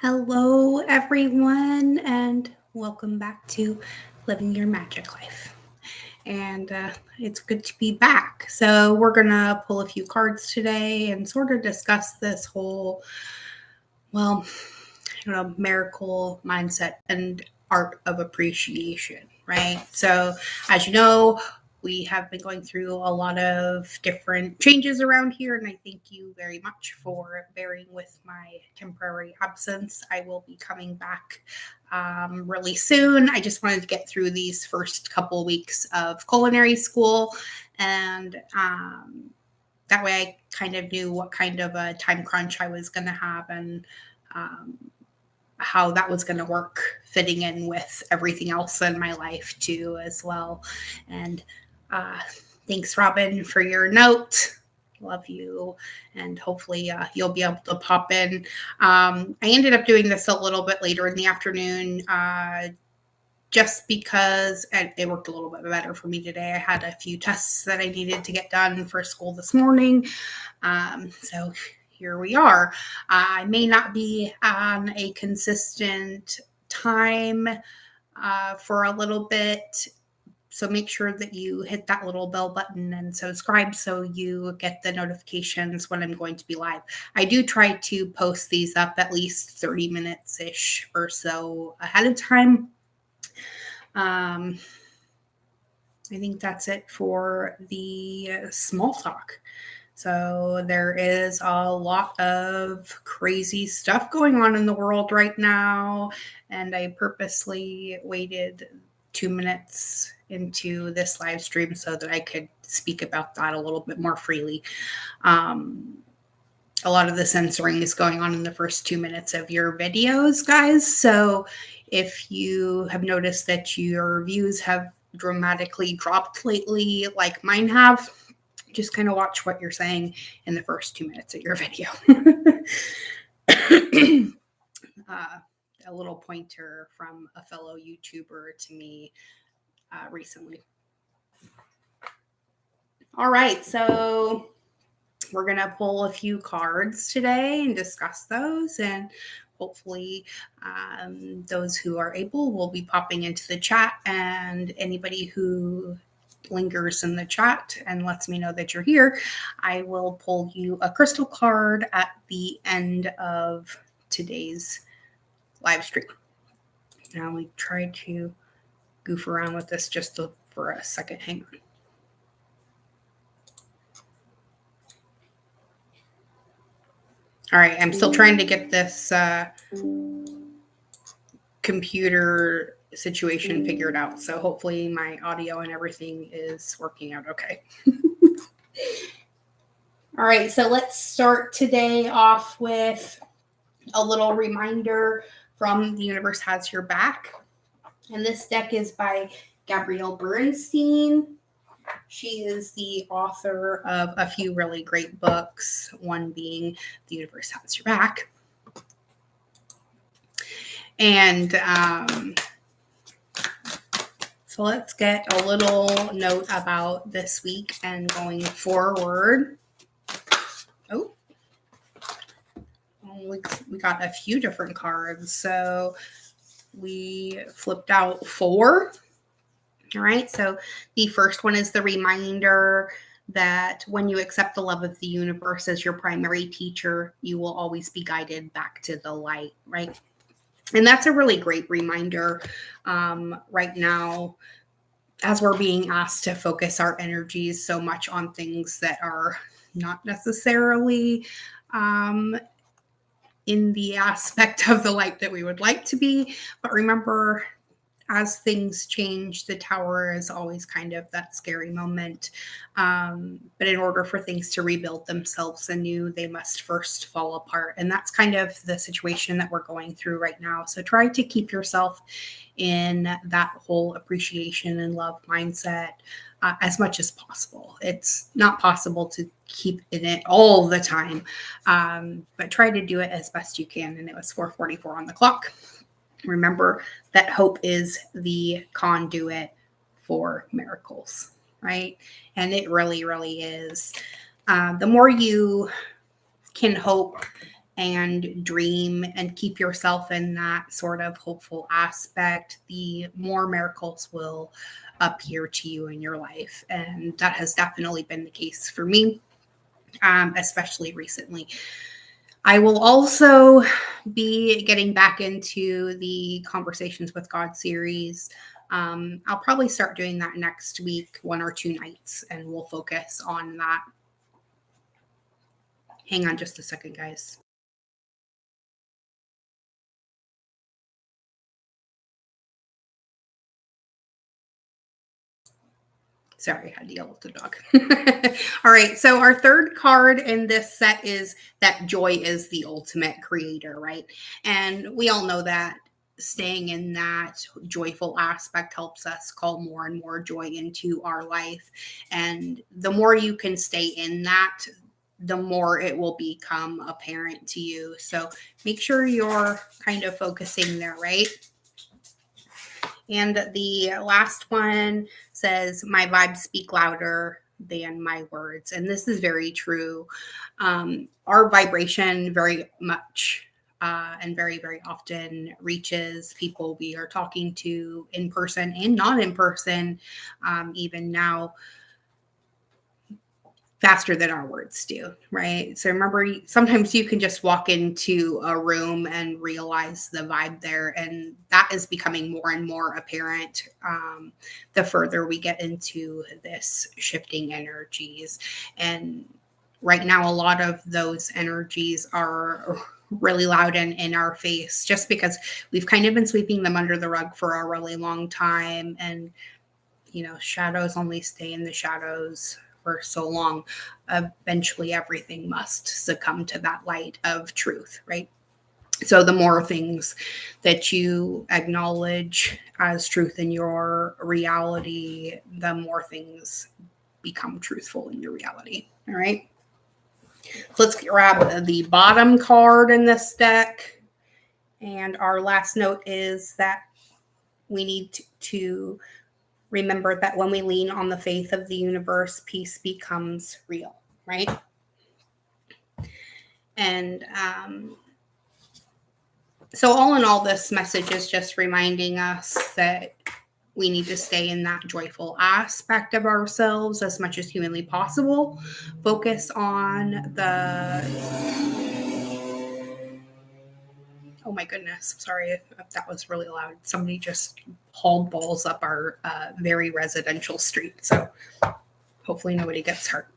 Hello, everyone, and welcome back to Living Your Magic Life. And it's good to be back. So, we're going to pull a few cards today and sort of discuss this whole, well, miracle mindset and art of appreciation, right? So, as you know, we have been going through a lot of different changes around here, and I thank you very much for bearing with my temporary absence. I will be coming back really soon. I just wanted to get through these first couple weeks of culinary school, and that way I kind of knew what kind of a time crunch I was going to have and um, how that was going to work fitting in with everything else in my life too as well. And uh, thanks, Robin, for your note. Love you, and hopefully you'll be able to pop in. I ended up doing this a little bit later in the afternoon, just because it worked a little bit better for me today. I had a few tests that I needed to get done for school this morning, so here we are. I may not be on a consistent time for a little bit. So make sure that you hit that little bell button and subscribe so you get the notifications when I'm going to be live. I do try to post these up at least 30 minutes-ish or so ahead of time. I think that's it for the small talk. So there is a lot of crazy stuff going on in the world right now, and I purposely waited 2 minutes into this live stream so that I could speak about that a little bit more freely. A lot of the censoring is going on in the first 2 minutes of your videos, guys. So if you have noticed that your views have dramatically dropped lately, like mine have, just kind of watch what you're saying in the first 2 minutes of your video. A little pointer from a fellow YouTuber to me recently. All right, so we're going to pull a few cards today and discuss those, and hopefully those who are able will be popping into the chat, and anybody who lingers in the chat and lets me know that you're here, I will pull you a crystal card at the end of today's live stream. Now we try to goof around with this just for a second. Hang on. All right, I'm still trying to get this computer situation figured out. So hopefully my audio and everything is working out okay. All right, so let's start today off with a little reminder from The Universe Has Your Back. And this deck is by Gabrielle Bernstein. She is the author of a few really great books, one being The Universe Has Your Back. And so let's get a little note about this week and going forward. Oh, we got a few different cards. So we flipped out 4. All right, so the first one is the reminder that when you accept the love of the universe as your primary teacher, you will always be guided back to the light, right? And that's a really great reminder right now, as we're being asked to focus our energies so much on things that are not necessarily in the aspect of the light that we would like to be. But remember, as things change, the tower is always kind of that scary moment. But in order for things to rebuild themselves anew, they must first fall apart. And that's kind of the situation that we're going through right now. So try to keep yourself in that whole appreciation and love mindset as much as possible. It's not possible to keep in it all the time, but try to do it as best you can. And it was 4:44 on the clock. Remember that hope is the conduit for miracles, right? And it really, really is. The more you can hope and dream and keep yourself in that sort of hopeful aspect, the more miracles will appear to you in your life. And that has definitely been the case for me, especially recently. I will also be getting back into the Conversations with God series. I'll probably start doing that next week, 1 or 2 nights, and we'll focus on that. Hang on just a second, guys. Sorry, I had to yell at the dog. All right, so our third card in this set is that joy is the ultimate creator, right? And we all know that staying in that joyful aspect helps us call more and more joy into our life. And the more you can stay in that, the more it will become apparent to you. So make sure you're kind of focusing there, right? And the last one says, my vibes speak louder than my words. And this is very true. Our vibration very much and very, very often reaches people we are talking to in person and not in person, even now, faster than our words do, right? So remember, sometimes you can just walk into a room and realize the vibe there, and that is becoming more and more apparent the further we get into this shifting energies. And right now, a lot of those energies are really loud and in our face just because we've kind of been sweeping them under the rug for a really long time. And, you know, shadows only stay in the shadows for so long. Eventually everything must succumb to that light of truth, right? So the more things that you acknowledge as truth in your reality, the more things become truthful in your reality. All right. Let's grab the bottom card in this deck. And our last note is that we need to remember that when we lean on the faith of the universe, peace becomes real, right? And so all in all, this message is just reminding us that we need to stay in that joyful aspect of ourselves as much as humanly possible. Focus on the... Oh my goodness, sorry if that was really loud. Somebody just hauled balls up our very residential street. So hopefully nobody gets hurt.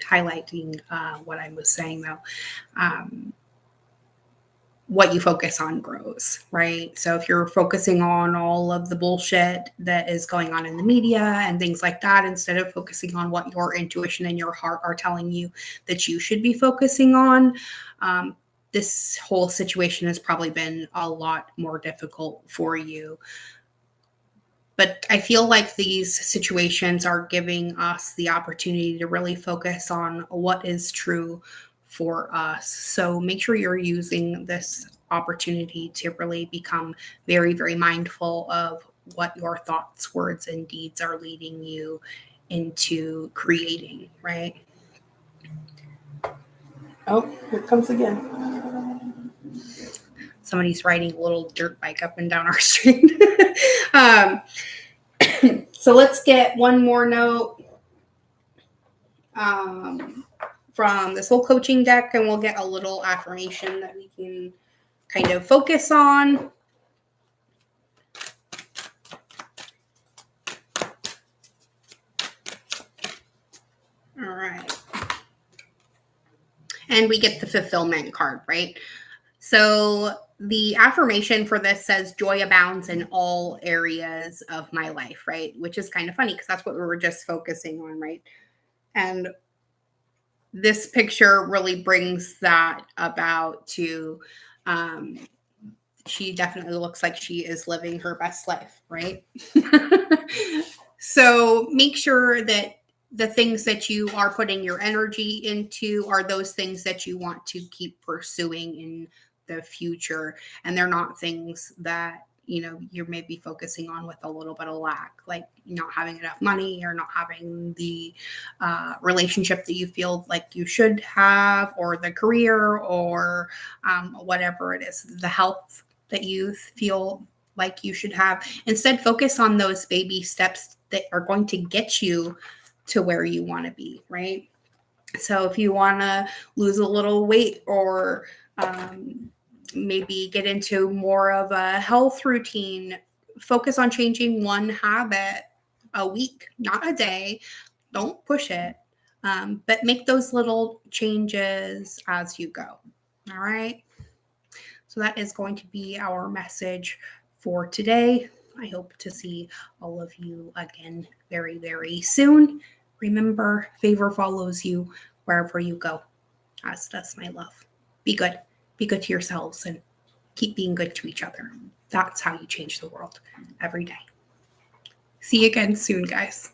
Highlighting what I was saying though. What you focus on grows, right? So if you're focusing on all of the bullshit that is going on in the media and things like that, instead of focusing on what your intuition and your heart are telling you that you should be focusing on, this whole situation has probably been a lot more difficult for you. But I feel like these situations are giving us the opportunity to really focus on what is true for us. So make sure you're using this opportunity to really become very, very mindful of what your thoughts, words, and deeds are leading you into creating, right? Oh, here it comes again. Somebody's riding a little dirt bike up and down our street. So let's get one more note from the soul coaching deck, and we'll get a little affirmation that we can kind of focus on. All right. And we get the fulfillment card, right? So the affirmation for this says joy abounds in all areas of my life, right? Which is kind of funny because that's what we were just focusing on, right? And this picture really brings that about to, she definitely looks like she is living her best life, right? So make sure that the things that you are putting your energy into are those things that you want to keep pursuing in the future. And they're not things that you're maybe focusing on with a little bit of lack, like not having enough money or not having the relationship that you feel like you should have, or the career, or whatever it is, the health that you feel like you should have. Instead, focus on those baby steps that are going to get you to where you want to be, right? So if you want to lose a little weight, or maybe get into more of a health routine, focus on changing one habit a week, not a day. Don't push it, but make those little changes as you go. All right. So that is going to be our message for today. I hope to see all of you again very, very soon. Remember, favor follows you wherever you go, as does my love. Be good. Be good to yourselves, and keep being good to each other. That's how you change the world every day. See you again soon, guys.